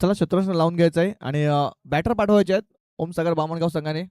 चला क्षेत्ररक्षण लावून घ्यायचं आहे आणि बॅटर पाठवायचे आहेत ओमसागर बामणगाव संघाने.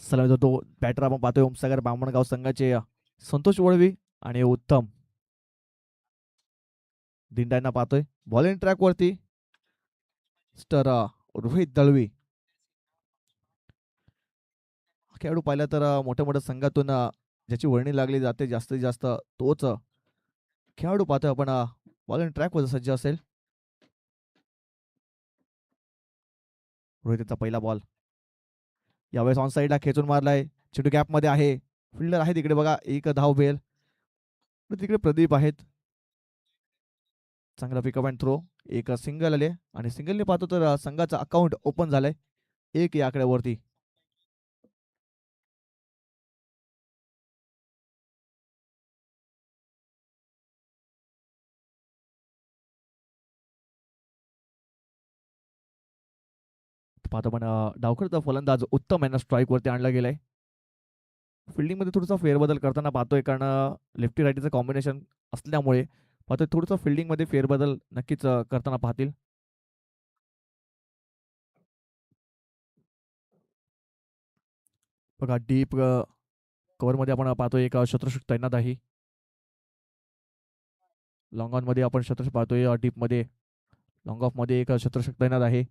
चला तो बॅटर आपण पाहतोय ओमसागर बामणगाव संघाचे संतोष वळवी आणि उत्तम दिंडांना पाहतोय बॉलिंग ट्रॅक वरती तर रोहित दळवी खेळाडू पाहिला तर मोठ्या मोठ्या संघातून ज्याची वर्णी लागली जाते जास्तीत जास्त तोच खेळाडू पाहतोय आपण बॉलिंग ट्रॅक वर सज्ज असेल. रोहितचा पहिला बॉल यावेळेस ऑन साईडला खेचून मारलाय. चेंडू गॅप मध्ये आहे. फिल्डर आहे तिकडे बघा एक धाव बेल. तिकडे प्रदीप आहेत. चांगला पिकअप अँड थ्रो एक सिंगल आले आणि सिंगलने पाहतो तर संघाचा अकाउंट ओपन झालंय एक या आकड्यावरती. पाहतो पण डावखरचा फलंदाज उत्तम यांना स्ट्राईक वरती आणला गेलाय. फिल्डिंग मध्ये थोडासा फेरबदल करताना पाहतोय कारण लेफ्टी राईटीचं कॉम्बिनेशन असल्यामुळे पाहतोय थोडंसं फिल्डिंग मध्ये फेरबदल नक्कीच करताना पाहतील. बघा डीप कव्हर मध्ये आपण पाहतोय एक शत्रुशक तैनात आहे. लॉंग ऑन मध्ये आपण शत्रुशक पाहतोय डीप मध्ये लॉंग ऑफ मध्ये एक शत्रुशक तैनात आहे.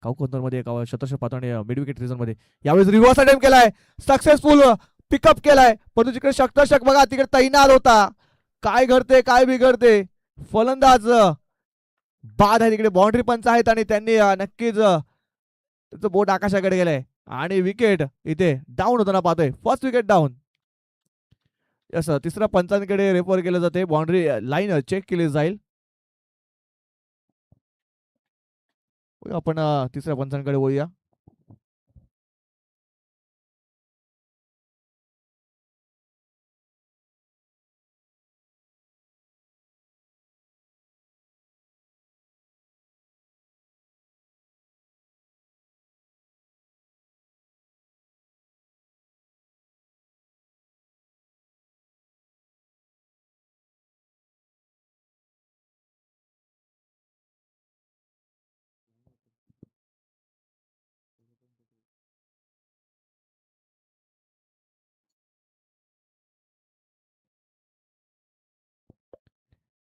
काउकंदर मध्ये एक शतशः पाहतो आणि मिड विकेट रिझन मध्ये यावेळेस रिव्हर्स अटेम्प्ट केलाय. सक्सेसफुल पिकअप केलाय परंतु जिकडे शतशक बघा तिकडे तैनात होता. काय घडते काय बिघडते. फलंदाज बाद आहे तिकडे बाउंड्री पंच आहेत आणि त्यांनी नक्कीच त्याचं बोट आकाशाकडे गेलंय आणि विकेट इथे डाऊन होताना पाहतोय. First wicket down. यस तिसऱ्या पंचांकडे रेफर केलं जाते. बाउंड्री लाईन चेक केली जाईल. आपण तिसऱ्या पंचांकडे वळूया.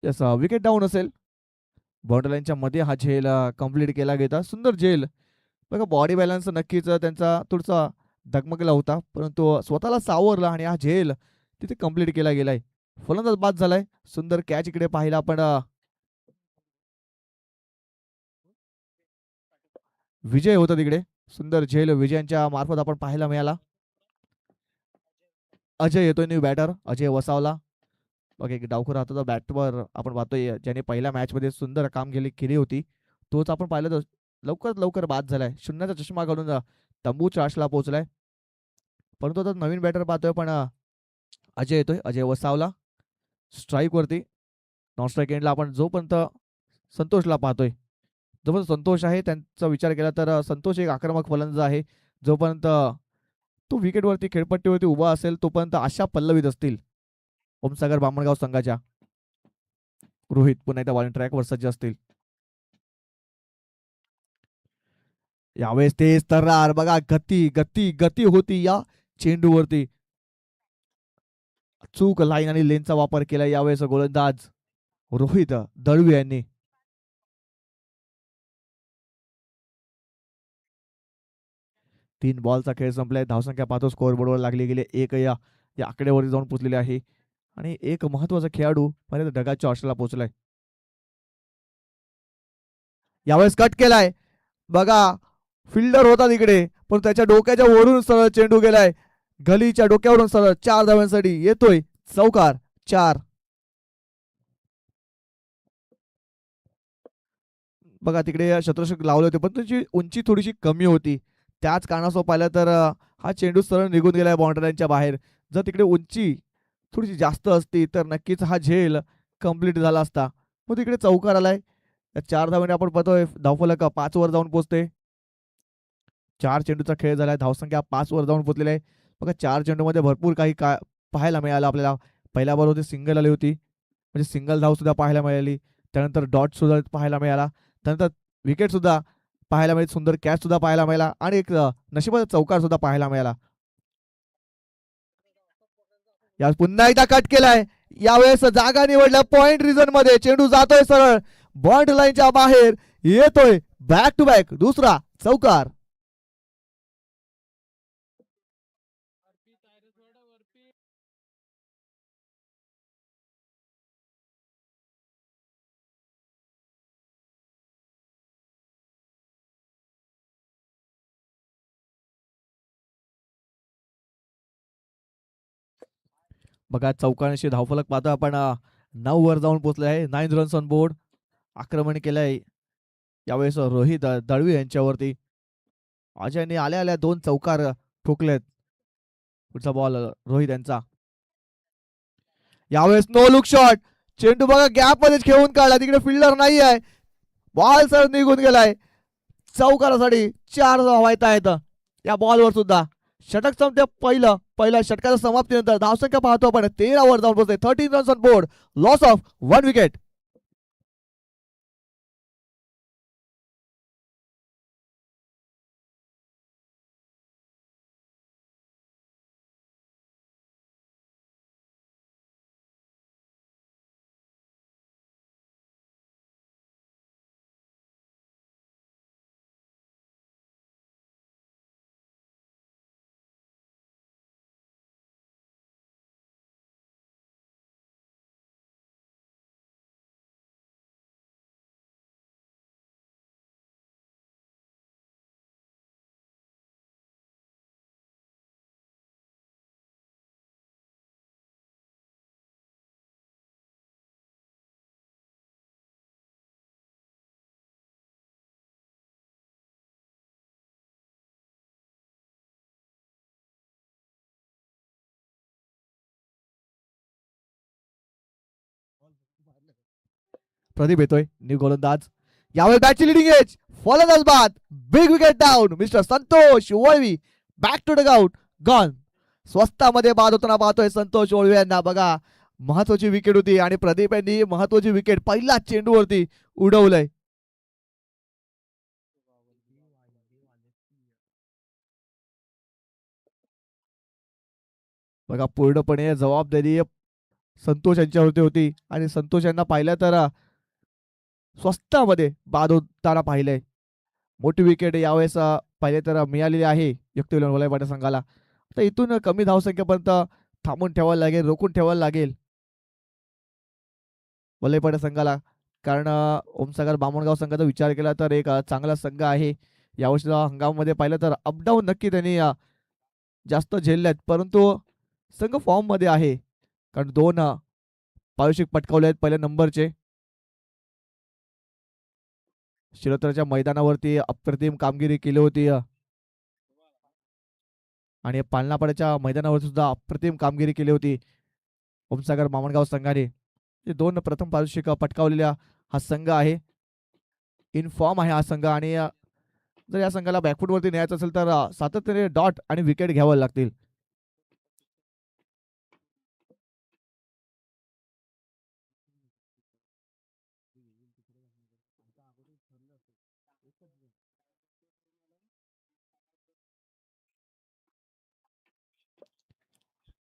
यस विकेट डाऊन असेल. बाउंड्री लाईनच्या मध्ये हा झेल कंप्लीट केला गेला. सुंदर झेल बघा. बॉडी बॅलन्स नक्कीच त्यांचा थोडासा डगमगला होता परंतु स्वतःला सावरला आणि हा झेल तिथे कंप्लीट केला गेलाय. फलंदाज बाद झालाय. सुंदर कॅच इकडे पाहिला आपण. विजय होता तिकडे. सुंदर झेल विजयांच्या मार्फत आपण पाहायला मिळाला. अजय येतोय न्यू बॅटर, अजय वसावला. बघ एक डावखुरा हाताचा बॅटवर आपण पाहतोय, ज्याने पहिल्या मॅच मध्ये सुंदर कामगिरी केली होती. तोच आपण पाहिलं तर लवकरात लवकर बाद झालाय, शून्याचा चष्मा घालून तंबूच्या आशला पोहोचलाय. परंतु आता नवीन बॅटर पाहतोय पण अजय येतोय, अजय वसावला स्ट्राईक वरती. नॉन स्ट्राईक एंडला आपण जोपर्यंत संतोषला पाहतोय, जोपर्यंत संतोष आहे त्यांचा विचार केला तर संतोष एक आक्रमक फलंदाज आहे. जोपर्यंत तो विकेटवरती खेळपट्टीवरती उभा असेल तोपर्यंत आशा पल्लवीत असतील ओमसागर बामणगाव संघाच्या. रोहित पुन्हा एकदा बॉलिंग ट्रॅकवर सज्ज असतील. यावेळेस तेच तर्रार बघा, गती गती गती होती या चेंडूवरती. चूक लाईन आणि लेनचा वापर केला यावेळेस गोलंदाज रोहित दळवी यांनी. तीन बॉलचा खेळ संपलाय. धावसंख्या पाहतो स्कोअर बोर्डवर लागली गेली एक या आकड्यावरती जाऊन पोहोचलेले आहे. आणि एक महत्वाचा खेळाडू पर्यंत ढगाच्या ऑस्ट्रेला पोहोचलाय. यावेळेस कट केलाय बघा, फिल्डर होता तिकडे पण त्याच्या डोक्याच्या वरून सरळ चेंडू गेलाय, गलीच्या डोक्यावरून सरळ 4 धाव्यांसाठी येतोय चौकार. 4 बघा तिकडे शतरक्षक लावले होते पण त्याची उंची थोडीशी कमी होती, त्याच कारणास्तव पाहिलं तर हा चेंडू सरळ निघून गेलाय बाउंड्रीच्या बाहेर. जर तिकडे उंची थोडीशी जास्त असती तर नक्कीच हा झेल कंप्लीट झाला असता. मग तिकडे चौकार आलाय. 4 धावांनी आपण पाहतोय धावफलक 5 वर जाऊन पोहोचते. 4 चेंडूचा खेळ झालाय, धावसंख्या 5 वर जाऊन पोहोचलेली आहे. बघा 4 चेंडूमध्ये भरपूर काही पाहायला मिळालं आपल्याला. पहिल्या बॉल होती सिंगल आली होती, म्हणजे सिंगल धाव सुद्धा पाहायला मिळाली. त्यानंतर डॉट सुद्धा पाहायला मिळाला. त्यानंतर विकेट सुद्धा पाहायला मिळाली, सुंदर कॅच सुद्धा पाहायला मिळाला आणि एक नशिबाचा चौकार सुद्धा पाहायला मिळाला. या पुन्हा एकदा कट केलाय. यावेळेस जागा निवडल्या पॉइंट रिझन मध्ये, चेंडू जातोय सरळ बॉन्ड लाईनच्या बाहेर, येतोय बॅक टू बॅक दुसरा चौकार. बघा चौकांशी धावफलक पाहतो आपण 9 वर जाऊन पोहोचले आहे. 9 रन्स ऑन बोर्ड. आक्रमण केलंय यावेळेस रोहित दळवी यांच्यावरती. अजयने आल्या आल्या 2 चौकार ठोकलेत. पुढचा बॉल रोहित यांचा. यावेळेस नो लुक शॉट, चेंडू बघा गॅप मध्ये खेळून काढला, तिकडे फिल्डर नाही आहे, बॉल सर निघून गेलाय. चौकारासाठी 4 धावा येत या बॉलवर सुद्धा. षटक संपते पहिल्या षटकाच्या समाप्तीनंतर. धावसंख्या पाहतो आपण 13 वर जाऊन पोहोचते. 13 runs on board, loss of 1 wicket. Pradeep येतोय न्यू गोलंदाज. यावेळी बॅटची लिडिंग एज, फलंदाज बाद, big wicket down mister Santosh Valvi. Back to dugout, gone. स्वस्तामध्ये बाद होताना पाहतोय संतोष वळवी यांना. बघा महत्वाची विकेट होती आणि प्रदीप यांनी महत्वाची विकेट पहिल्या चेंडूवरती उडवलंय. बघा पूर्णपणे जबाबदारी संतोष यांच्यावरती होती आणि संतोष यांना पाहिलं तर स्वस्तामध्ये बाद होताना पाहिलंय. मोठी विकेट यावेळेस पाहिले तर मिळालेली आहे युक्तिवलन वलयपाटा संघाला. आता इथून कमी धावसंख्येपर्यंत थांबून ठेवायला लागेल, रोखून ठेवायला लागेल वलयपाटा संघाला. कारण ओमसागर बामणगाव संघाचा विचार केला तर एक चांगला संघ आहे. यावर्षीच्या हंगामामध्ये पाहिलं तर अपडाऊन नक्की त्यांनी जास्त झेलल्यात, परंतु संघ फॉर्म मध्ये आहे, कारण दोन पारितोषिक पटकावले आहेत पहिल्या नंबरचे. शिरोतरच्या मैदानावरती अप्रतिम कामगिरी केली होती आणि पालनापाड्याच्या मैदानावर सुद्धा अप्रतिम कामगिरी केली होती ओमसागर मामणगाव संघाने. हे दोन प्रथम पारितोषिक पटकावलेला हा संघ आहे. इन फॉर्म आहे हा संघ आणि जर या संघाला बॅकफुटवरती न्यायचं असेल तर सातत्याने डॉट आणि विकेट घ्यावं लागतील.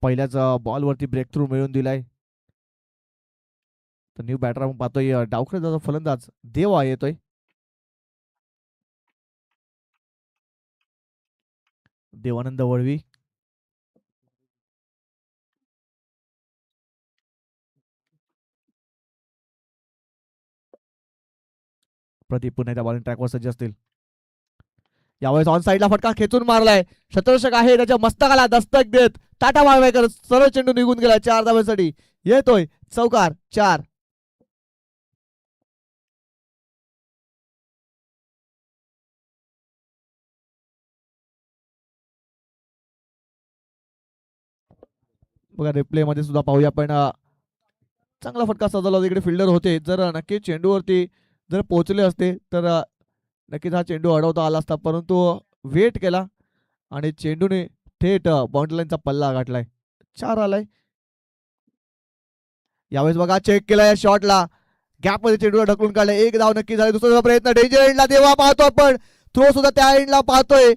पहिल्याच बॉलवरती ब्रेक थ्रू मिळवून दिलाय. तर न्यू बॅटर आपण पाहतोय डावखरेचा फलंदाज देवा येतोय. देवानंद वळवी. प्रदीप पुन्हा त्या बॉलिंग ट्रॅकवर सज्ज असतील. यावेळेस ऑन साईडला फटका खेचून मारलाय. शतरक्षक आहे त्याच्या मस्तकाला दस्तक देत टाटा माळवेकर सरळ चेंडू निघून गेला 4 धावांसाठी. येतोय चौकार 4. बघा रिप्ले मध्ये सुद्धा पाहूया आपण. चांगला फटका सजवला होता. इकडे फिल्डर होते. जर नक्की चेंडूवरती जर पोहोचले असते तर नक्कीच हा चेंडू अडवता आला असता, परंतु वेट केला आणि चेंडूने थेट बाउंड्री लाईनचा पल्ला गाठलाय. 4 आलाय. यावेळेस बघा चेक केला या शॉटला. गॅप मध्ये चेंडूला ढकलून काढलं. एक धाव नक्की झाली. दुसरा प्रयत्न डेंजर एंडला देवा पाहतो आपण. थ्रो सुद्धा त्या एंडला पाहतोय.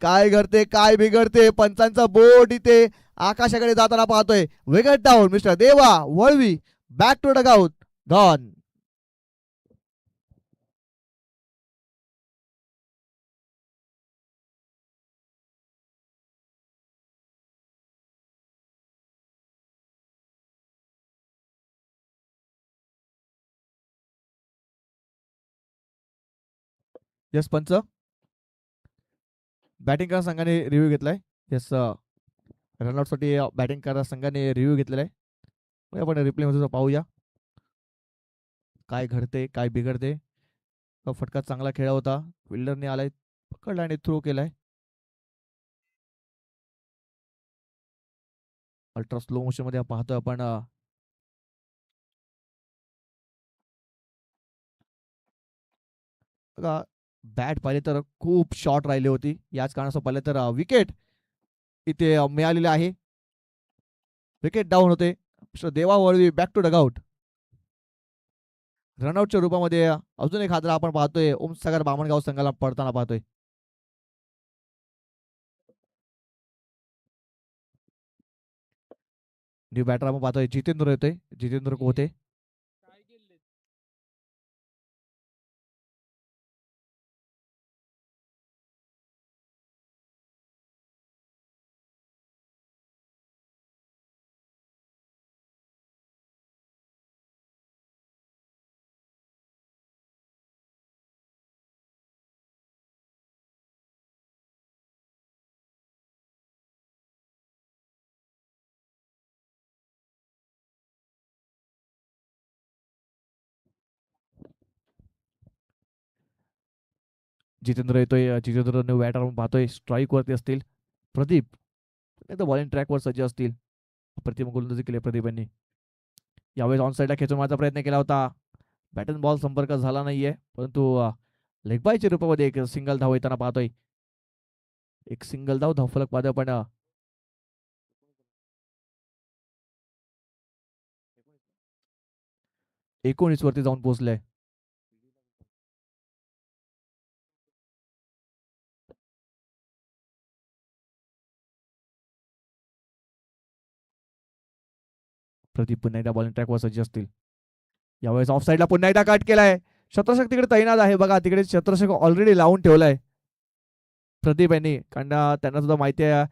काय घडते काय बिघडते. पंचांचा बोट इथे आकाशाकडे जाताना पाहतोय. Wicket down mister Deva Valvi. Back to dugout. Gone. Yes punch. Batting करा संघाने रिव्ह्यू घेतलाय. यस रनआउट साठी बॅटिंग करा संघाने रिव्ह्यू घेतलेला आहे. आपण रिप्ले मध्ये पाहूया काय घडते काय बिघडते. फटका चांगला खेळा होता. फिल्डरने आलाय पकडला आणि थ्रो केलाय. अल्ट्रा स्लो मोशन मध्ये पाहतोय आपण. बघा बॅट पाहिले तर खूप शॉर्ट राहिली होती. याच कारणास्तव पाहिलं तर विकेट इथे मिळालेले आहे. विकेट डाऊन होते. देवा वळवी बॅक टू डगआउट. रनआउटच्या रूपामध्ये अजून एक हादरा आपण पाहतोय ओमसागर बामणगाव संघाला पडताना पाहतोय. न्यू बॅटर आपण पाहतोय जितेंद्र येतोय. जितेंद्र कोहते. जितेंद्र येतोय. जितेंद्र न्यू बॅटर आपण पाहतोय स्ट्राईक वरती असतील. प्रदीप नाही बॉलिंग ट्रॅकवर सज्ज असतील. प्रतिम गोलंदाजी केली प्रदीप यांनी. यावेळेस ऑन साईडला खेचून मारण्याचा प्रयत्न केला होता. बॅटन बॉल संपर्क झाला नाहीये, परंतु लेग बायच्या रूपामध्ये एक सिंगल धाव येताना पाहतोय. एक सिंगल धाव धावफलक पाहतोय पण 19 वरती जाऊन पोहोचलाय. प्रदीप पुन्हा एकदा बॉलिंग ट्रॅकवर सज्ज असतील. यावेळेस ऑफ साईडला पुन्हा एकदा कट केलाय. शतरक्षक तिकडे तैनात आहे. बघा तिकडे शतरक्षक ऑलरेडी लावून ठेवलाय प्रदीप यांनी, कारण त्यांना सुद्धा माहिती आहे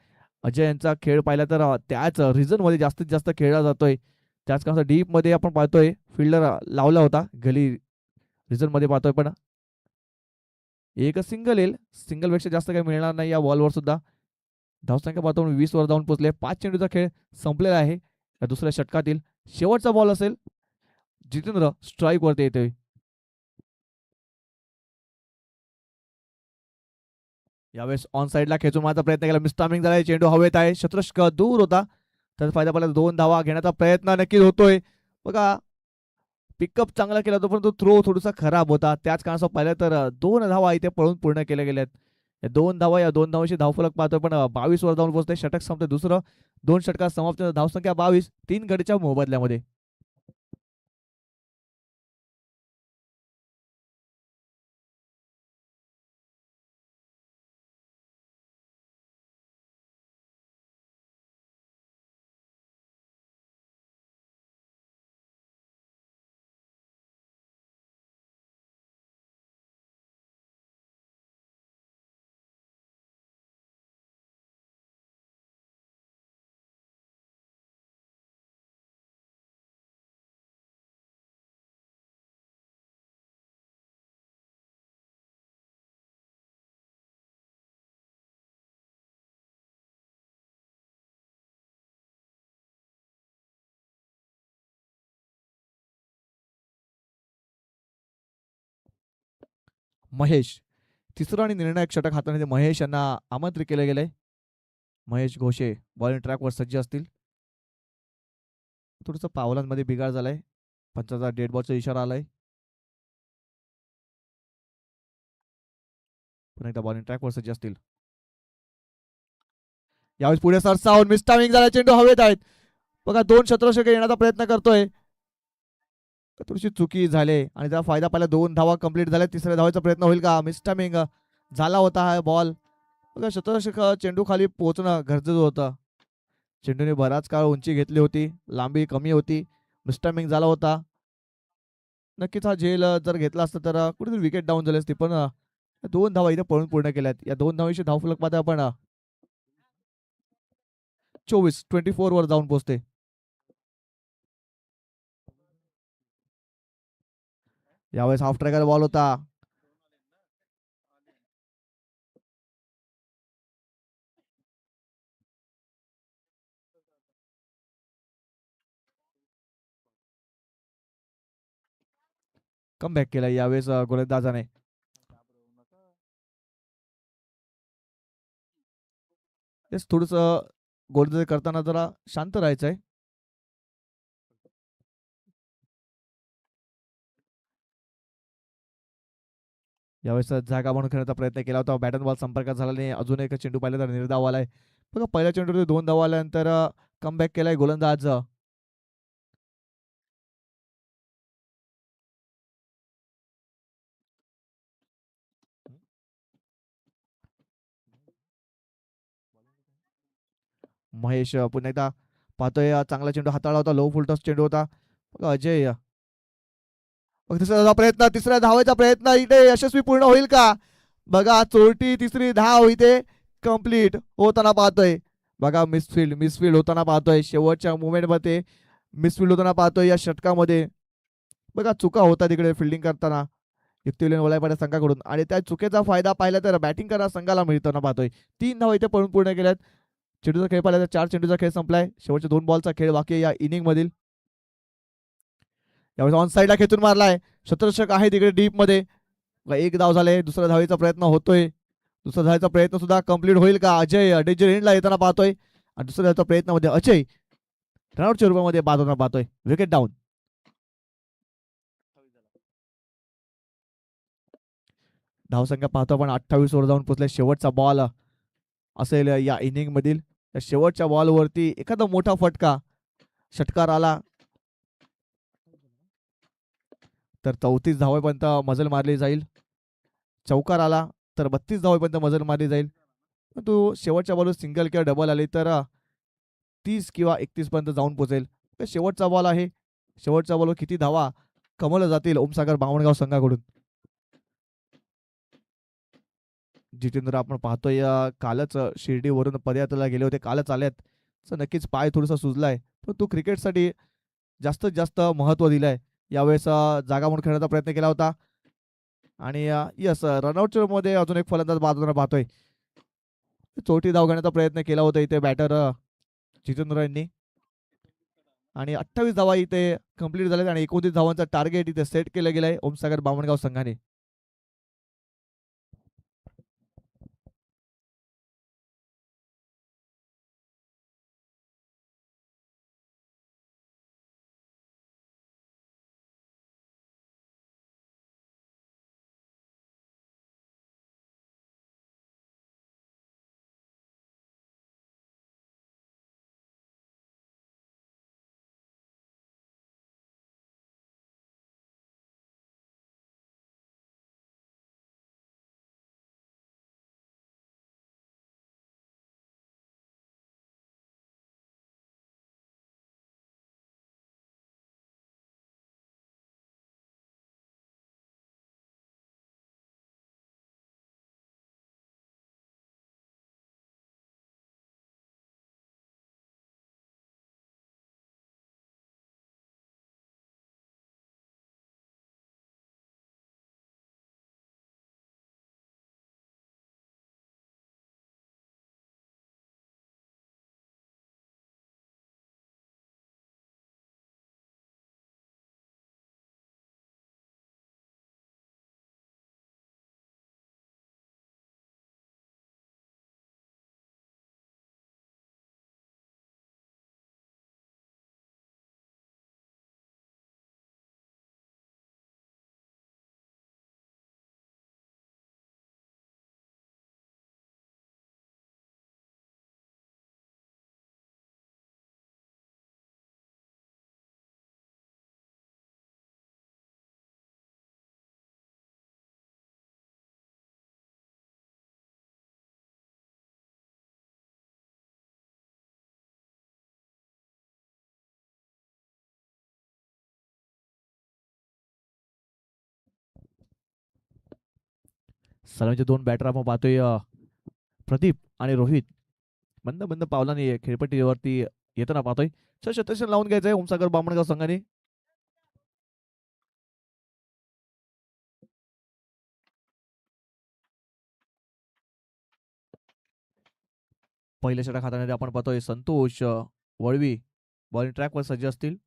अजय यांचा खेळ पाहिला तर त्याच रिझन मध्ये जास्तीत जास्त खेळला जातोय. त्याच कारण डीप मध्ये आपण पाहतोय फिल्डर लावला होता गली रिझन मध्ये पाहतोय, पण एक सिंगल येईल. सिंगल पेक्षा जास्त काही मिळणार नाही या बॉलवर सुद्धा. धावसंख्या पाहतो 20 वर जाऊन पोहोचले. 5 चेंडूचा खेळ संपलेला आहे. या दुसऱ्या षटकातील शेवटचा बॉल असेल. जितेंद्र स्ट्राईक वरती येतोय. यावेळेस ऑन साईडला खेचून मारण्याचा प्रयत्न केला. मिस्टामिंग झालाय. चेंडू हवेत आहे. शतरष्क दूर होता. त्याचा फायदा पडला. 2 धावा घेण्याचा प्रयत्न नक्कीच होतोय. बघा पिकअप चांगला केला होता, परंतु थ्रो थोडासा खराब होता. त्याच कारणास्तव पाहिलं तर 2 धावा इथे पळून पूर्ण केल्या गेल्यात. या 2 धावा, या 2 धावांशी धावफलक पाहतोय, पण 22 वर जाऊन पोहोचते. षटक संपते दुसरं. 2 षटकात समाप्त. धावसंख्या 22. 3 गडीच्या मोबदल्यामध्ये. महेश तिसरं आणि निर्णायक षटक हाताळण्यासाठी महेश यांना आमंत्रित केले गेले. महेश घोषे बॉलिंग ट्रॅकवर सज्ज असतील. थोडस पावलांमध्ये बिघाड झालाय. पंचाचा डेड बॉलचा इशारा आलाय. पुन्हा एकदा बॉलिंग ट्रॅकवर सज्ज असतील. यावेळेस पुढे सरसावून मिस्टामिंग झाला. चेंडू हवेत आहेत. बघा 2 शतरक्षक येण्याचा प्रयत्न करतोय. थोडीशी चुकी झाली आणि त्याचा फायदा पाहिला. 2 धावा कंप्लीट झाल्या. तिसऱ्या धावाचा प्रयत्न होईल का? मिस्टामिंग झाला होता हा बॉल. बघा शतरक्षक चेंडू खाली पोहोचणं गरजेचं होतं. चेंडूने बराच काळ उंची घेतली होती. लांबी कमी होती. मिस्टामिंग झाला होता. नक्कीच हा झेल जर घेतला असता तर कुठेतरी विकेट डाऊन झाली असती, पण 2 धावा इथे पळून पूर्ण केल्यात. या 2 धावांशी धावफलक पाहता आपण 24 वर जाऊन पोहोचते. यावेळेस हाफ ट्रॅकर बॉल होता. कमबॅक केला यावेळेस गोलंदाजाने. तेच थोडस गोलंदाजी करताना जरा शांत राहायचंय. यावेळेस जागा म्हणून खेळण्याचा प्रयत्न केला होता. बॅट बॉल संपर्कात झाला नाही. अजून एक चेंडू पाहिला तर निर्धाव आलाय. बघा पहिल्या चेंडूमध्ये 2 धावा आल्यानंतर कमबॅक केलाय गोलंदाज. महेश पुन्हा एकदा पाहतोय. चांगला चेंडू हाताळला होता. लो फुल टॉस चेंडू होता. बघा अजय तिसऱ्या धावाचा प्रयत्न इथे यशस्वी पूर्ण होईल का? बघा चोरटी तिसरी धाव इथे कंप्लीट होताना पाहतोय. बघा मिसफिल्ड होताना पाहतोय. शेवटच्या मुवमेंट मध्ये मिसफिल्ड होताना पाहतोय या षटकामध्ये. बघा चुका होता तिकडे फिल्डिंग करताना युक्तिलेन ओलायपाड्या संघाकडून, आणि त्या चुकीचा फायदा पाहिला तर बॅटिंग करणारा संघाला मिळताना पाहतोय. 3 धावा इथे पळून पूर्ण केल्यात. चेंडूचा खेळ पाहिला तर 4 चेंडूचा खेळ संपलाय. शेवटच्या 2 बॉलचा खेळ बाकी या इनिंग मधील. यावेळेस ऑन साईडला खेचून मारलाय. शतरक्षक आहे तिकडे डीप मध्ये. 1 धाव झाले. दुसऱ्या धावेचा प्रयत्न होतोय. दुसऱ्या धावेचा प्रयत्न सुद्धा कंप्लीट होईल का? अजय डेंजर एंडला येताना पाहतोय. आणि दुसऱ्या धावेच्या प्रयत्नामध्ये अजय रनआउटच्या रूपामध्ये बाद होताना पाहतोय. Wicket down. धावसंख्या पाहतो आपण 28 वर जाऊन पोहोचले. शेवटचा बॉल असेल या इनिंग मधील. शेवटच्या बॉलवरती एखादा मोठा फटका षटकार आला तर 34 धावेपर्यंत मजल मारली जाईल. चौकार आला तर 32 धावेपर्यंत मजल मारली जाईल. परंतु शेवटच्या बॉलवर सिंगल किंवा डबल आली तर 30 किंवा 31 पर्यंत जाऊन पोहोचेल. शेवटचा बॉल आहे. शेवटच्या बॉलवर किती धावा कमवल्या जातील ओमसागर बावणगाव संघाकडून. जितेंद्र आपण पाहतोय कालच शिर्डीवरून पदयात्रेला गेले होते. कालच आल्यात. तर नक्कीच पाय थोडासा सुजलाय, पण तो क्रिकेटसाठी जास्तीत जास्त महत्व दिलंय. यावेळेस जागा म्हणून खेळण्याचा प्रयत्न केला होता. आणि यस रनआउटच्या मध्ये अजून एक फलंदाज बाजूला पाहतोय. चोटी धाव घेण्याचा प्रयत्न केला होता इथे बॅटर जितेंद्र यांनी आणि 28 धावा इथे कंप्लीट झाले आणि 29 धावांचं टार्गेट इथे सेट केलं गेलंय ओमसागर बामणगाव संघाने. सलामीचे दोन बॅटर आपण पाहतोय प्रदीप आणि रोहित मंद मंद पावलाने खेळपट्टीवरती येताना पाहतोय. शतक लावून घ्यायचंय ओमसागर बामणगाव संघाने. पहिल्या षटक हाताने आपण पाहतोय संतोष वळवी बॉलिंग ट्रॅकवर सज्ज असतील.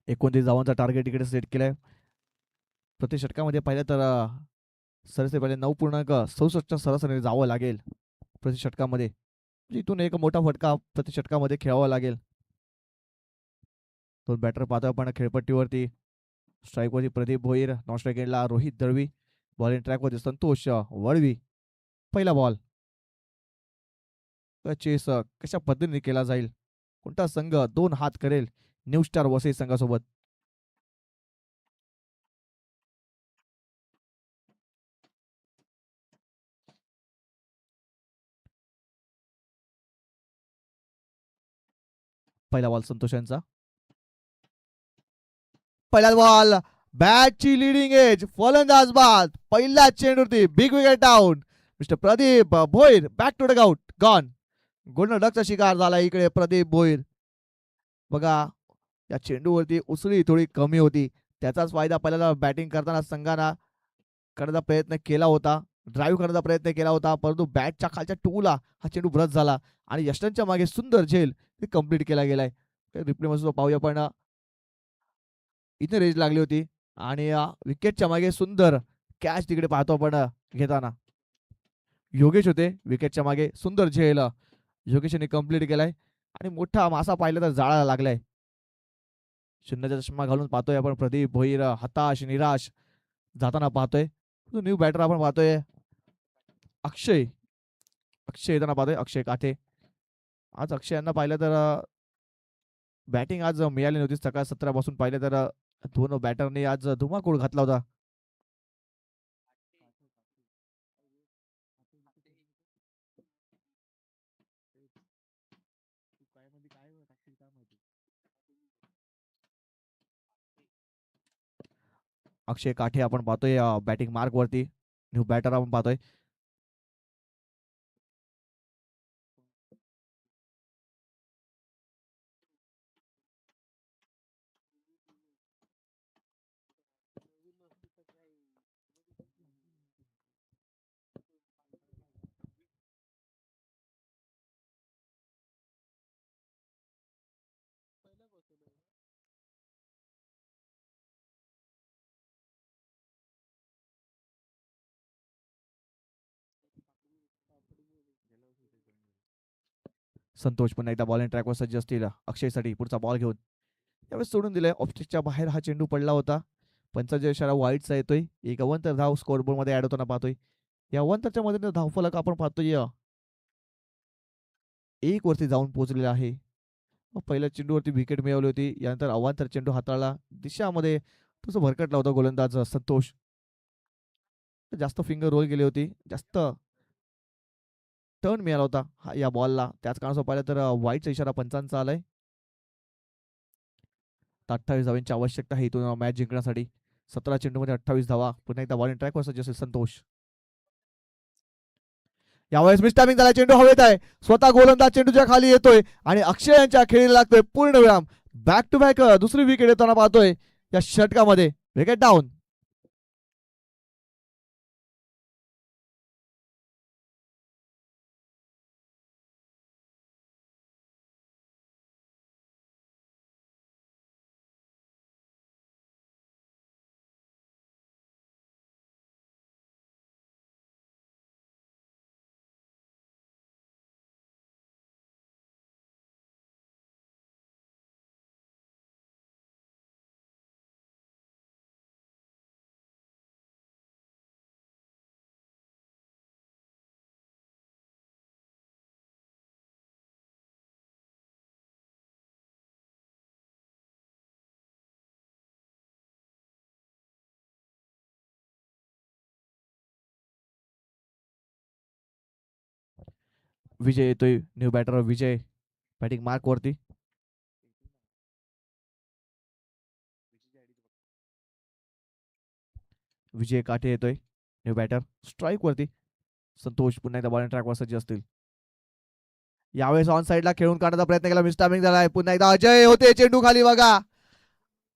एकोणतीस धावांचा टार्गेट इकडे सेट केलाय. प्रति षटकामध्ये पाहिलं तर सरासरी पहिले 9.67 सरासरी जावं लागेल प्रति षटकामध्ये. इथून एक मोठा फटका प्रति षटकामध्ये खेळावा लागेल. दोन बॅटर पाहतोय आपण खेळपट्टीवरती. स्ट्राईकवरती प्रदीप भोईर, नॉन स्ट्राईक एंडला रोहित दळवी, बॉलिंग ट्रॅकवरती संतोष वळवी. पहिला बॉल चेस कशा पद्धतीने केला जाईल, कोणता संघ 2 हात करेल न्यू स्टार वसई संघासोबत. पहिला बॉल संतोष यांचा. पहिला बॉल बॅटची लिडिंग एज फलंदाज बाद. पहिला चेंडूवरती big wicket down. Mister Pradeep Bhoir back to the out gone. Golden डकचा शिकार झाला इकडे प्रदीप भोईर. बघा या चेंडूवरती उसळी थोडी कमी होती, त्याचाच फायदा पहिल्यांदा बॅटिंग करताना संघाला करण्याचा प्रयत्न केला होता, ड्राईव्ह करण्याचा प्रयत्न केला होता, परंतु बॅटच्या खालच्या टूला हा चेंडू ब्रश झाला आणि यष्टनच्या मागे सुंदर झेल कंप्लीट केला गेलाय. रिप्ले मध्ये पाहूया पण इथे रेंज लागली होती आणि विकेटच्या मागे सुंदर कॅच तिकडे पाहतो आपण घेताना. योगेश होते विकेटच्या मागे, सुंदर झेल योगेशने कंप्लीट केलाय आणि मोठा मासा पाहिला तर जाळायला लागलाय. शून्याचा चष्मा घालून पाहतोय आपण प्रदीप भोईर हताश निराश जाताना पाहतोय. न्यू बॅटर आपण पाहतोय अक्षय. अक्षय येताना पाहतोय अक्षय काठे. आज अक्षय यांना पाहिलं तर बॅटिंग आज मिळाली नव्हती. सकाळ 17 पासून पाहिलं तर दोन बॅटरने आज धुमाकूळ घातला होता. अक्षय काठे आपण पाहतोय बॅटिंग मार्क वरती. न्यू बॅटर आपण पाहतोय. संतोष पुन्हा एकदा बॉलिंग ट्रॅकवर सज्ज असतील अक्षयसाठी पुढचा बॉल घेऊन. त्यावेळेस सोडून दिलाय. ऑफस्टिकच्या बाहेर हा चेंडू पडला होता. पंचाचा इशारा वाईटचा येतोय. एक अवंतर धाव स्कोरबोर्ड मध्ये ऍड होताना पाहतोय. या अवंतरच्या मध्ये धावफलक आपण पाहतोय एक वरती जाऊन पोहोचलेला आहे. पहिल्या चेंडूवरती विकेट मिळवली होती. यानंतर अवांतर चेंडू हाताळला दिशामध्ये तसं भरकटला होता गोलंदाज संतोष. जास्त फिंगर रोल गेली होती. जास्त टर्न मिळाला होता या बॉलला. त्याच कारणासह पाहिलं तर वाईटचा इशारा पंचांचा आलाय. 28 धावांची आवश्यकता आहे इथून मॅच जिंकण्यासाठी. 17 चेंडूमध्ये 28 धावा. पुन्हा एकदा बॉलिंग ट्रॅकवर सज्ज असेल संतोष. यावेळेस मिस्टामिंग झाला. चेंडू हवेत आहे. स्वतः गोलंदाज चेंडूच्या खाली येतोय आणि अक्षय यांच्या खेळीला लागतोय पूर्ण विराम. बॅक टू बॅक दुसरी विकेट येताना पाहतोय या षटकामध्ये. Wicket down. विजय येतोय. New batter Vijay batting mark वरती. विजय काठे येतोय. न्यू बॅटर स्ट्राईक वरती. संतोष पुन्हा एकदा बॉलिंग ट्रॅकवर सज्ज असतील. यावेळेस ऑन साईडला खेळून काढण्याचा प्रयत्न केला. मिस्टामिंग झालाय. पुन्हा एकदा अजय होते चेंडू खाली. बघा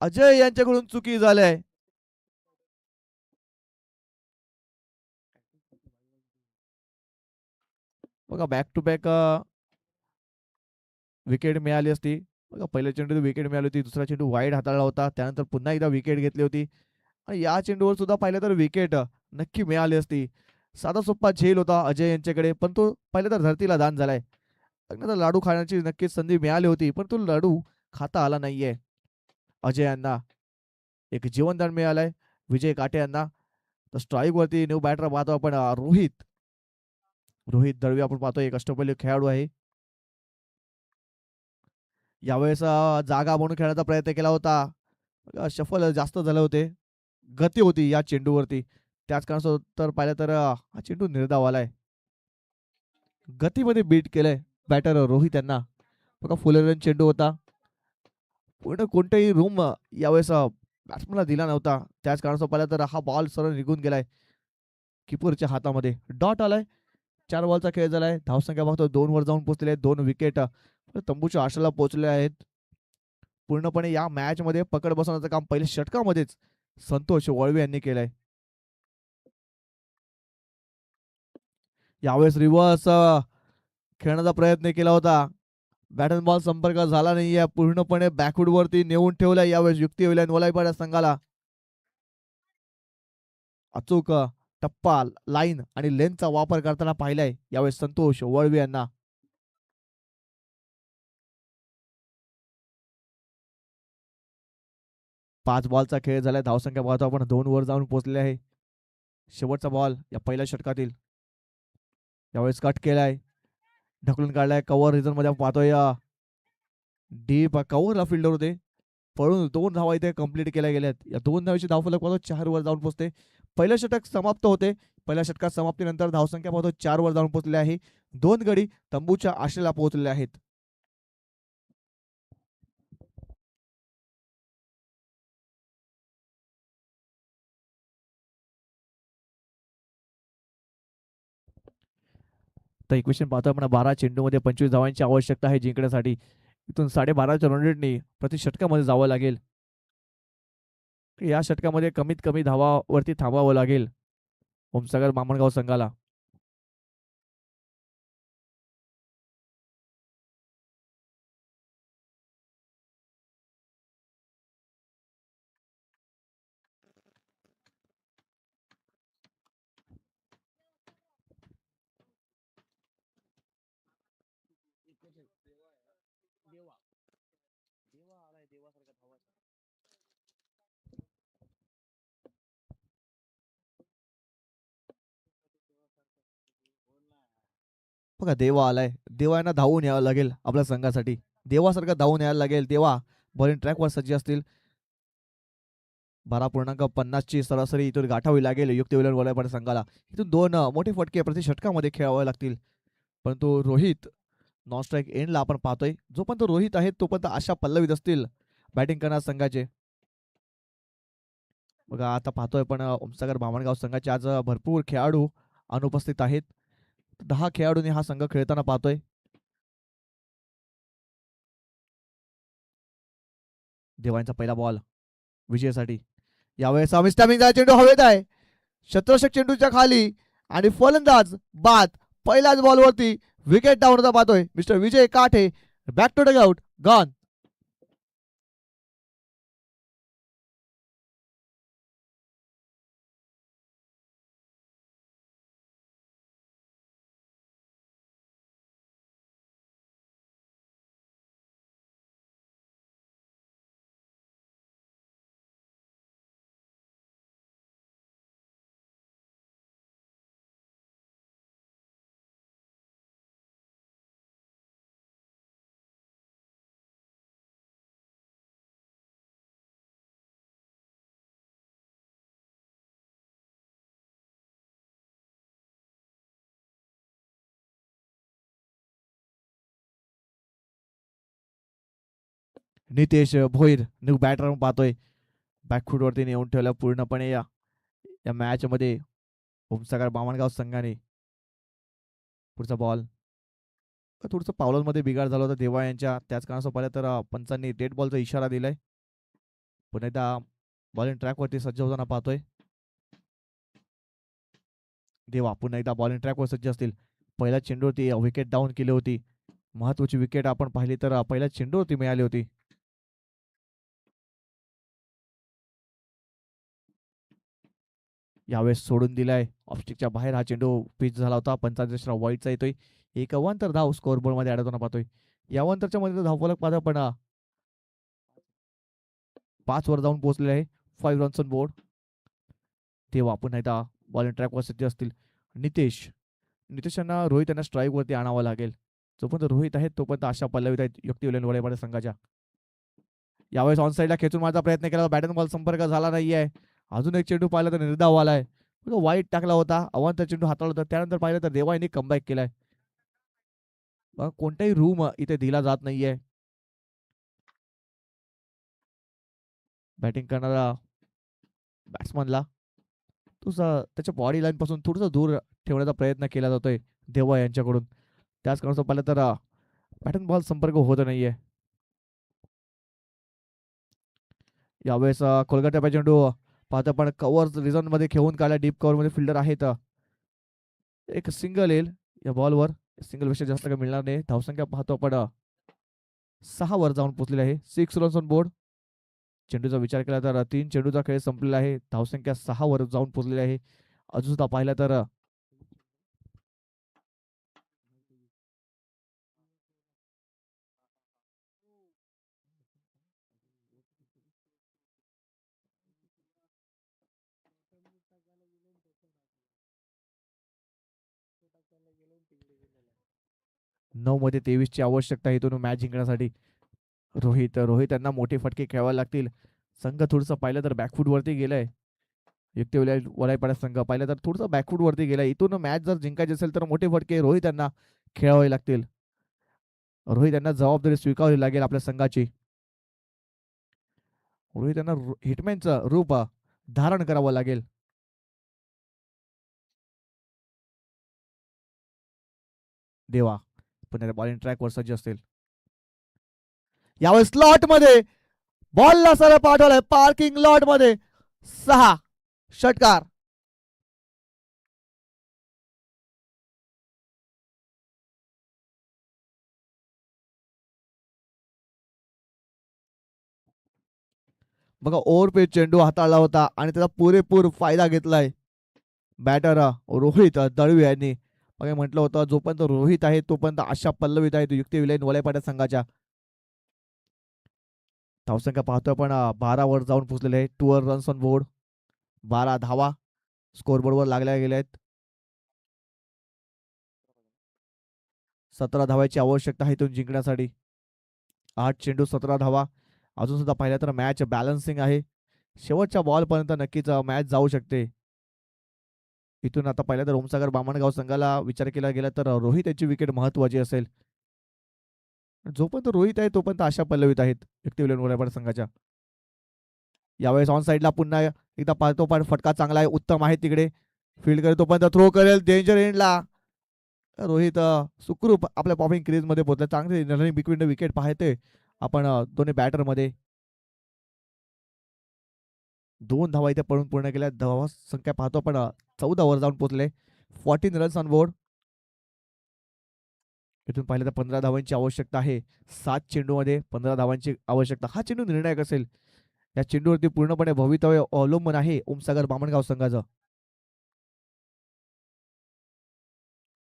अजय यांच्याकडून चुकी झालंय. बघा बॅक टू बॅक विकेट मिळाली असती. बघा पहिल्या चेंडू विकेट मिळाली होती. दुसरा चेंडू वाईड हाताळला होता. त्यानंतर पुन्हा एकदा विकेट घेतली होती. आणि या चेंडूवर सुद्धा पाहिलं तर विकेट नक्की मिळाली असती. साधा सोप्पा झेल होता अजय यांच्याकडे, पण तो पहिलं तर धरतीला दान झालाय. लाडू खाण्याची नक्कीच संधी मिळाली होती, पण तो लाडू खाता आला नाहीये. अजय यांना एक जीवनदान मिळालंय. विजय काटे यांना. तर स्ट्राईक वरती न्यू बॅटर पाहतो आपण रोहित. रोहित दळवी आपण पाहतो एक अष्टपैलू खेळाडू आहे. यावेळेस जागा म्हणून खेळण्याचा प्रयत्न केला होता. सफल जास्त झाले होते. गती होती या चेंडूवरती. त्याच कारणास्तव तर पाहिलं तर हा चेंडू निर्धाव आलाय. गतीमध्ये बीट केलंय बॅटर रोहित यांना. बघा फुल चेंडू होता. पूर्ण कोणताही रूम यावेळेस बॅट्समॅनला दिला नव्हता. त्याच कारणास्तव पाहिलं तर हा बॉल सरळ निघून गेलाय किपरच्या हातामध्ये. डॉट आलाय. 4 बॉलचा खेळ झालाय. धावसंख्या बघतो 2 वर जाऊन पोहोचलेले आहेत. 2 विकेट तंबूच्या आशाला पोहोचले आहेत. पूर्णपणे या मॅच मध्ये पकड बसवण्याचं काम पहिल्या षटकामध्येच संतोष वळवे यांनी केलंय. यावेळेस रिव्हर्स खेळण्याचा प्रयत्न केला होता. बॅट बॉल संपर्क झाला नाहीये. पूर्णपणे बॅकवूड वरती नेऊन ठेवलाय. यावेळेस युक्ती होईल वलाईपाड्या संघाला. अचूक टप्पा लाईन आणि लेनचा वापर करताना पाहिलाय यावेळेस संतोष वळवे यांना. 5 बॉलचा खेळ झालाय. धावसंख्या पाहतो आपण 2 वर जाऊन पोहोचले आहे. शेवटचा बॉल या पहिल्या षटकातील. यावेळेस कट केलाय, ढकलून काढलाय कव्हर रिझन मध्ये आपण पाहतोय. डीप कव्हरला फिल्डर होते, पळून 2 धावा इथे कंप्लीट केल्या गेल्यात. या 2 धावाची धावफलक पाहतो 4 वर जाऊन पोहोचते. पहिलं षटक समाप्त होते. पहिल्या षटकात समाप्तीनंतर धावसंख्या पाहतो 4 वर जाऊन पोहोचले आहे. 2 गडी तंबूच्या आशेला पोहोचले आहेत. तर इक्वेशन पाहतो आपण 12 चेंडूमध्ये 25 धावांची आवश्यकता आहे जिंकण्यासाठी. इथून 12.5च्या रन रेटने प्रति षटकामध्ये जावं लागेल. या षटकामध्ये कमीत कमी धावावरती थांबावं लागेल ओमसागर बामणगाव संघाला. बघा देवा आलाय. देवा यांना धावून यावं लागेल आपल्या संघासाठी. देवासारखं धावून यायला लागेल. देवा बॉलिंग ट्रॅकवर सज्ज असतील. 12.50 ची सरासरी इथून गाठावी लागेल युक्त विलन वलयपाड संघाला. इथून 2 मोठे फटके प्रति षटकामध्ये खेळावे लागतील. परंतु रोहित नॉन स्ट्राईक एंडला आपण पाहतोय. जोपर्यंत रोहित आहे तोपर्यंत आशा पल्लवीत असतील बॅटिंग करणार संघाचे. बघा आता पाहतोय पण ओमसागर बामणगाव संघाचे आज भरपूर खेळाडू अनुपस्थित आहेत. 10 खेळाडूंनी हा संघ खेळताना पाहतोय. देवांचा पहिला बॉल विजयासाठी. यावेळेस मिस्टॅमिंगचा चेंडू हवेत आहे. शतरक्षक चेंडूच्या खाली आणि फलंदाज बाद. पहिल्याच बॉलवरती विकेट डाऊन होता पाहतोय mister Vijay Kathe. Back to dugout gone. Nitesh Bhoir new batter पाहतोय. बॅकफूटवरती नेऊन ठेवलं पूर्णपणे या मॅच मध्ये ओमसागर बामणगाव संघाने. पुढचा बॉल थोडंसं पावलांमध्ये बिघाड झाला होता देवा यांच्या. त्याच कारणास्तव पाहिलं तर पंचांनी डेड बॉलचा इशारा दिलाय. पुन्हा एकदा बॉलिंग ट्रॅकवरती सज्ज होताना पाहतोय देवा. पुन्हा एकदा बॉलिंग ट्रॅकवर सज्ज असतील. पहिल्या चेंडूवरती विकेट डाऊन केली होती. महत्वाची विकेट आपण पाहिली तर पहिल्या चेंडूवरती मिळाली होती. यावेळेस सोडून दिलाय. ऑफस्टिकच्या बाहेर हा चेंडू पिच झाला होता. पंचांचा वाईटचा येतोय. एक अवांतर धाव स्कोअरबोर्ड मध्ये अडवताना पाहतोय. या अवांतरच्या मध्ये धावफलक पाहता पण 5 वर जाऊन पोहोचले आहे. 5 रन्स ऑन बोर्ड. तेव्हा पुन्हा एकदा बॉलिंग ट्रॅकवर सज्ज असतील. नितेश यांना रोहित यांना स्ट्राईक वरती आणावं लागेल. जोपर्यंत रोहित आहेत तोपर्यंत आशा पल्लवित आहेत युक्ती विलन वडेपाडे संघाच्या. यावेळेस ऑन साईडला खेचून मारण्याचा प्रयत्न केला. बॅटन बॉल संपर्क झाला नाहीये. अजून एक चेंडू पाहिला तर निर्धाव आलाय. वाईट टाकला होता. अवांतर चेंडू हाताळला होता. त्यानंतर पाहिलं तर देवा यांनी कमबॅक केलाय. कोणताही रूम इथे दिला जात नाहीये. बॅटिंग करणारा बॅट्समनला त्याच्या बॉडी लाईन पासून थोडस दूर ठेवण्याचा प्रयत्न केला जातोय देवा यांच्याकडून. त्याच कारणास्तव पाहिलं तर बॅटन बॉल संपर्क होत नाहीये. यावेळेस कोलकाता चेंडू पाहता पण कव्हर रिझन मध्ये खेळून काढला. डीप कव्हर मध्ये फिल्डर आहेत. एक सिंगल येईल या बॉलवर. सिंगल पेक्षा जास्त काही मिळणार नाही. धावसंख्या पाहतो आपण 6 वर जाऊन पोहोचलेले आहे. 6 रन्स ऑन बोर्ड. चेंडूचा विचार केला तर 3 चेंडूचा खेळ संपलेला आहे. धावसंख्या 6 वर जाऊन पोहोचलेली आहे. अजून सुद्धा पाहिलं तर 9 मध्ये 23 ची आवश्यकता आहे इथून मॅच जिंकण्यासाठी. रोहित यांना मोठे फटके खेळावे लागतील. संघ थोडंसं पाहिलं तर बॅकफूट वरती गेलाय. युक्ती वलायपाडा संघ पाहिलं तर थोडंसं बॅकफूट वरती गेलाय. इथून मॅच जर जिंकायची असेल तर मोठे फटके रोहित यांना खेळावे लागतील. रोहित यांना जबाबदारी स्वीकारावी लागेल आपल्या संघाची. रोहित यांना हिटमॅनचं रूप धारण करावं लागेल. देवा पण बॉलिंग ट्रॅकवर सज्ज असतील. यावेळेस स्लॉट मध्ये बॉलला सरळ पाठवलाय पार्किंग लॉट मध्ये. 6 षटकार. बघा ओव्हरपेच चेंडू हाताळला होता आणि त्याचा पुरेपूर फायदा घेतलाय बॅटर रोहित दळवी यांनी. मग म्हटलं होतं जोपर्यंत रोहित आहे तोपर्यंत आशा पल्लवित आहे युक्ती विलाईन वलयपाड्या संघाच्या. धावसंख्या पाहतोय पण 12 वर जाऊन पोहोचलेले आहे. 2 रन्स ऑन बोर्ड. 12 धावा स्कोरबोर्डवर लागल्या गेल्या आहेत. 17 धावाची आवश्यकता आहे इथून जिंकण्यासाठी. 8 चेंडू 17 धावा. अजून सुद्धा पाहिलं तर मॅच बॅलन्सिंग आहे. शेवटच्या बॉल पर्यंत नक्कीच मॅच जाऊ शकते. इथून आता पाहिलं तर ओमसागर बामणगाव संघाला विचार केला गेला तर रोहित यांची विकेट महत्वाची असेल. जोपर्यंत रोहित आहे तोपर्यंत आशा पल्लवित आहेत युक्ती विलाईन वलयपाड संघाच्या. यावेळेस ऑन साईडला पुन्हा एकदा पाहतो पण फटका चांगला आहे उत्तम आहे तिकडे. फील्ड करेल तोपर्यंत थ्रो करेल डेंजर एंडला. रोहित सुखरूप आपल्या पॉपिंग क्रीज मध्ये पोहोचला. चांगली रनिंग बिटवीन द विकेट पाहते आपण दोन्ही बॅटर मध्ये. 2 धावा इथे पडून पूर्ण केल्या. धावा संख्या पाहतो आपण 14 वर जाऊन पोहोचले. 14 रन्स ऑन बोर्ड. इथून पाहिलं तर 15 धावांची आवश्यकता आहे. 7 चेंडूमध्ये 15 धावांची आवश्यकता. हा चेंडू निर्णायक असेल. या चेंडूवरती पूर्णपणे भवितव्य अवलंबून आहे ओमसागर बामणगाव संघाचं.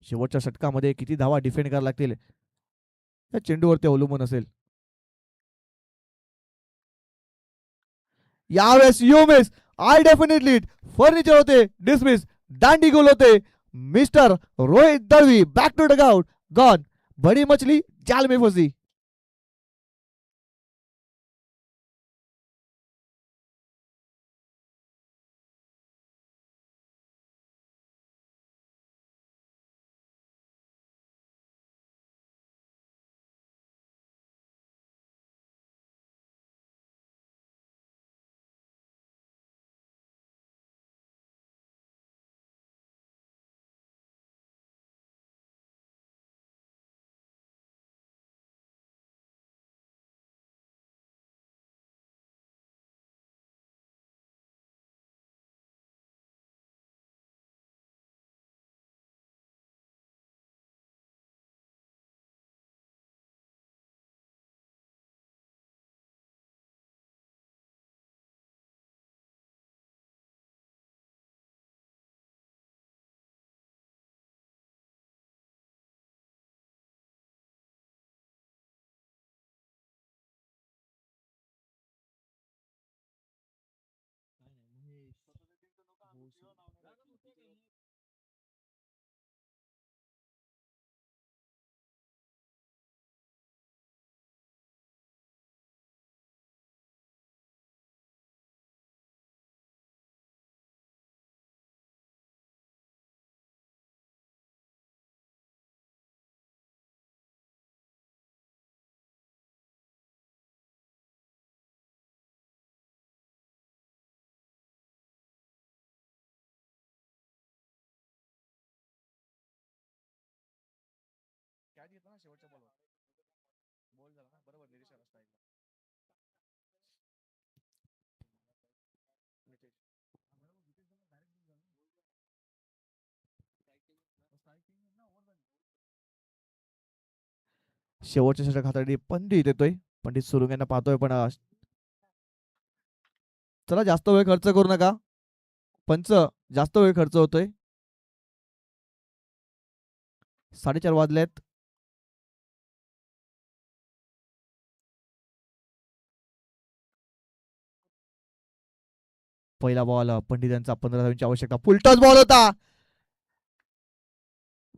शेवटच्या षटकामध्ये किती धावा डिफेंड करायला लागतील या चेंडूवरती अवलंबून असेल. यावेळेस you miss I definitely furniture होते डिसमिस. दांडी गोल होते mister Rohit Dalvi. Back to dugout gone. बडी मछली जाल में फंसी. शेवटच्या बॉलवर बॉल झाला ना बरोबर निरीक्षण असता एकदा. शेवटच्या षटक हाताळी पंडित येतोय. पंडित सुरुंग यांना पाहतोय पण चला जास्त वेळ खर्च करू नका. पंच जास्त वेळ खर्च होतोय. 4:30 वाजलेत. पहिला बॉल पंडित यांचा 15 धावांची आवश्यकता. फुलटॉस बॉल होता.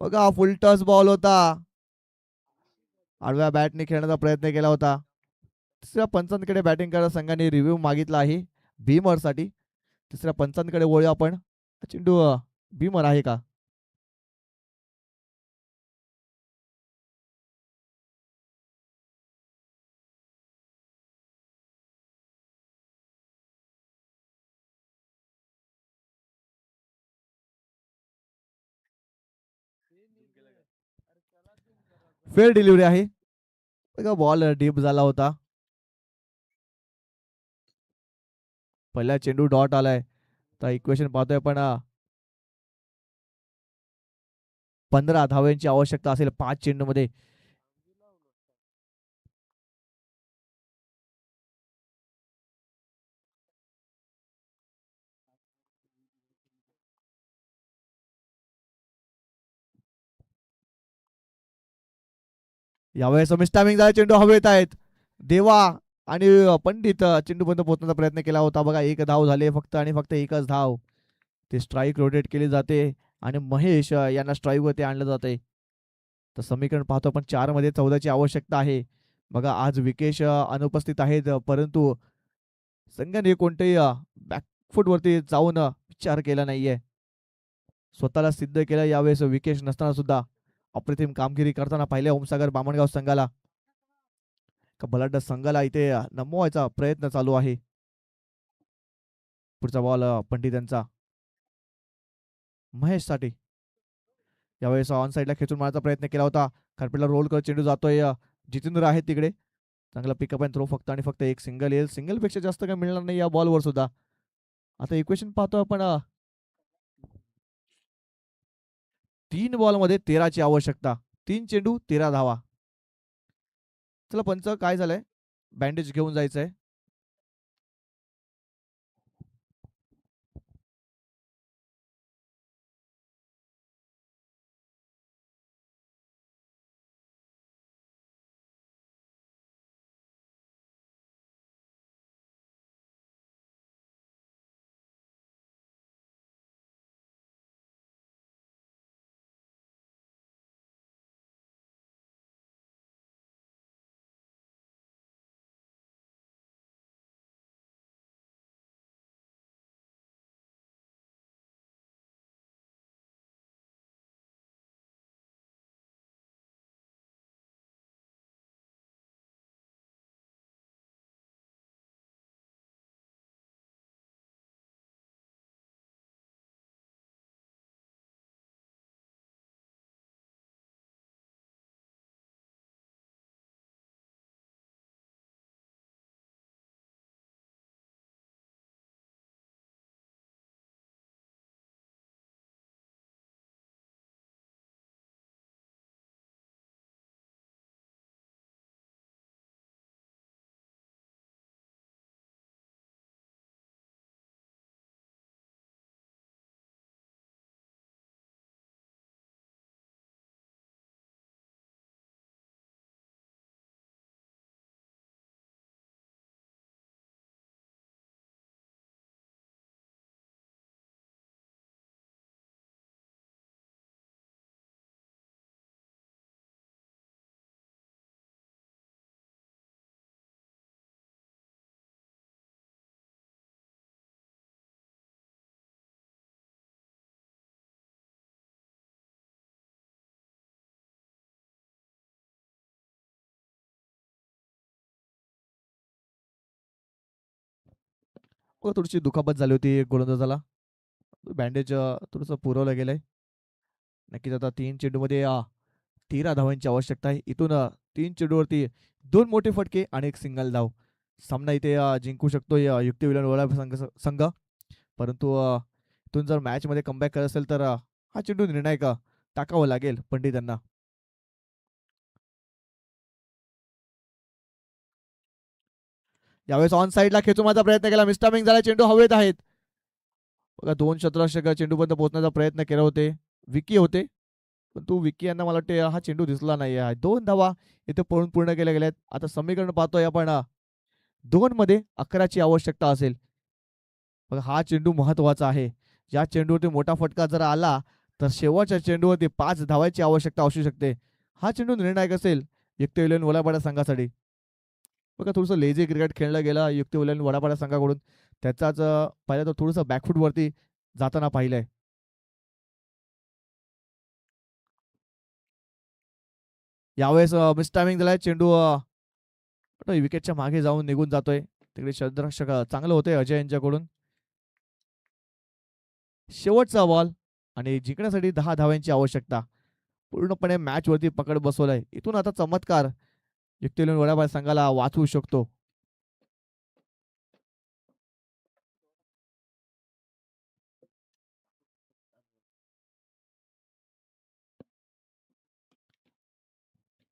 बघा फुल टच बॉल होता. आडव्या बॅटने खेळण्याचा प्रयत्न केला होता. तिसऱ्या पंचांकडे बॅटिंग करत संघाने रिव्ह्यू मागितला आहे भीमरसाठी. तिसऱ्या पंचांकडे वळूया आपण. चेंडू भीमर आहे का? फेअर डिलिव्हरी आहे. बघा बॉल डीप झाला होता. पहिला चेंडू डॉट आलाय. तर इक्वेशन पाहतोय पण 15 धावांची आवश्यकता असेल 5 चेंडूमध्ये. यावेळेस मिस्टामिंग झाला. चेंडू हवेत आहेत. देवा आणि पंडित चेंडूपर्यंत पोहोचण्याचा प्रयत्न केला होता. बघा एक धाव झाले फक्त आणि फक्त एकच धाव. ते स्ट्राईक रोटेट केली जाते आणि महेश यांना स्ट्राईक वरती आणलं जाते. तर समीकरण पाहतो आपण 4 मध्ये 14ची आवश्यकता आहे. बघा आज विकेश अनुपस्थित आहेत परंतु संघाने कोणतेही बॅकफूट वरती जाऊन विचार केला नाहीये. स्वतःला सिद्ध केलं यावेळेस विकेश नसताना सुद्धा अप्रतिम कामगिरी करताना पाहिले ओमसागर बामणगाव संघाला. का बलाढ्य संघाला इथे नमवायचा प्रयत्न चालू आहे. पुढचा बॉल पंडित यांचा महेश साठी. यावेळेस ऑन साईडला खेचून मारण्याचा प्रयत्न केला होता. खारपेला रोल करत चेंडू जातोय. जितेंद्र आहे तिकडे. चांगला पिकअप अँड थ्रो फक्त आणि फक्त एक सिंगल येईल. सिंगल पेक्षा जास्त काही मिळणार नाही या बॉलवर सुद्धा. आता इक्वेशन पाहतो आपण 3 बॉलमध्ये 13ची आवश्यकता. 3 चेंडू 13 धावा. चला पंच काय झालंय? बँडेज घेऊन जायचंय. थोडीशी दुखापत झाली होती गोलंदाजाला. बँडेज थोडंसं पुरवलं गेलंय. नक्कीच आता 3 चेंडूमध्ये 13 धावांची आवश्यकता आहे. इथून 3 चेंडूवरती 2 मोठे फटके आणि एक सिंगल धाव. सामना इथे जिंकू शकतो युक्ती विलन संघ. परंतु इथून जर मॅच मध्ये कमबॅक करत असेल तर हा चेंडू निर्णायक टाकावा लागेल पंडित यांना. यावेळेस ऑन साईडला खेचून माझा प्रयत्न केला. मिस्टामिंग झाला. चेंडू हवेत आहेत. बघा 2 शतरक्षक चेंडूपर्यंत पोहोचण्याचा प्रयत्न केला होते. विकी होते पण तू विकी यांना मला वाटते हा चेंडू दिसला नाही आहे. 2 धावा इथे पळून पूर्ण केल्या गेल्यात. आता समीकरण पाहतोय आपण 2 मध्ये 11ची आवश्यकता असेल. बघा हा चेंडू महत्वाचा आहे. या चेंडूवरती मोठा फटका जर आला तर शेवटच्या चेंडूवरती 5 धावांची आवश्यकता असू शकते. हा चेंडू निर्णायक असेल युक्तिवाली वडापाडा संघासाठी. बघा थोडंसं लेझी क्रिकेट खेळलं गेलं युक्तिवाली वडापाडा संघाकडून. त्याचाच पहिला तो थोडंसं बॅकफूट वरती जाताना पाहिलंय. यावेळेस मिस टायमिंग झालाय. चेंडू विकेटच्या मागे जाऊन निघून जातोय. तिकडे क्षेत्ररक्षक चांगलं होतंय अजय यांच्याकडून. शेवटचा बॉल आणि जिंकण्यासाठी 10 धावांची आवश्यकता. पूर्णपणे मॅच वरती पकड बसवलाय. इथून आता चमत्कार युक्तिवाली वडापाडा संघाला वाचवू शकतो.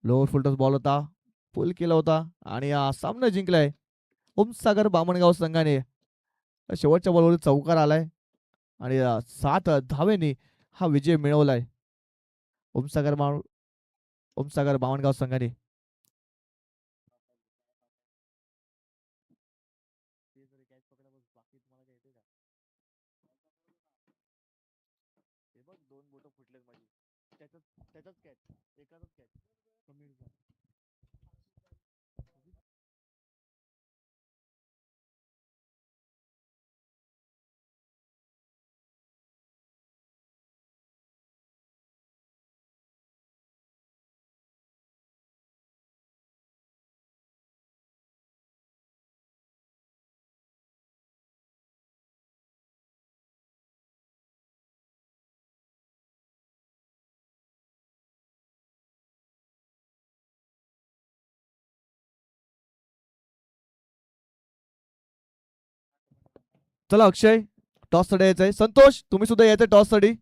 लोअर फुलटॉस बॉल होता. पुल केला होता आणि सामना जिंकलाय ओमसागर बामणगाव संघाने. शेवटच्या बॉलवर चौकार आलाय आणि 7 धावेने हा विजय मिळवलाय ओमसागर मा ओमसागर बामणगाव संघाने. चला अक्षय टॉस साठी यायचंय. संतोष तुम्ही सुद्धा यायचंय टॉस साठी.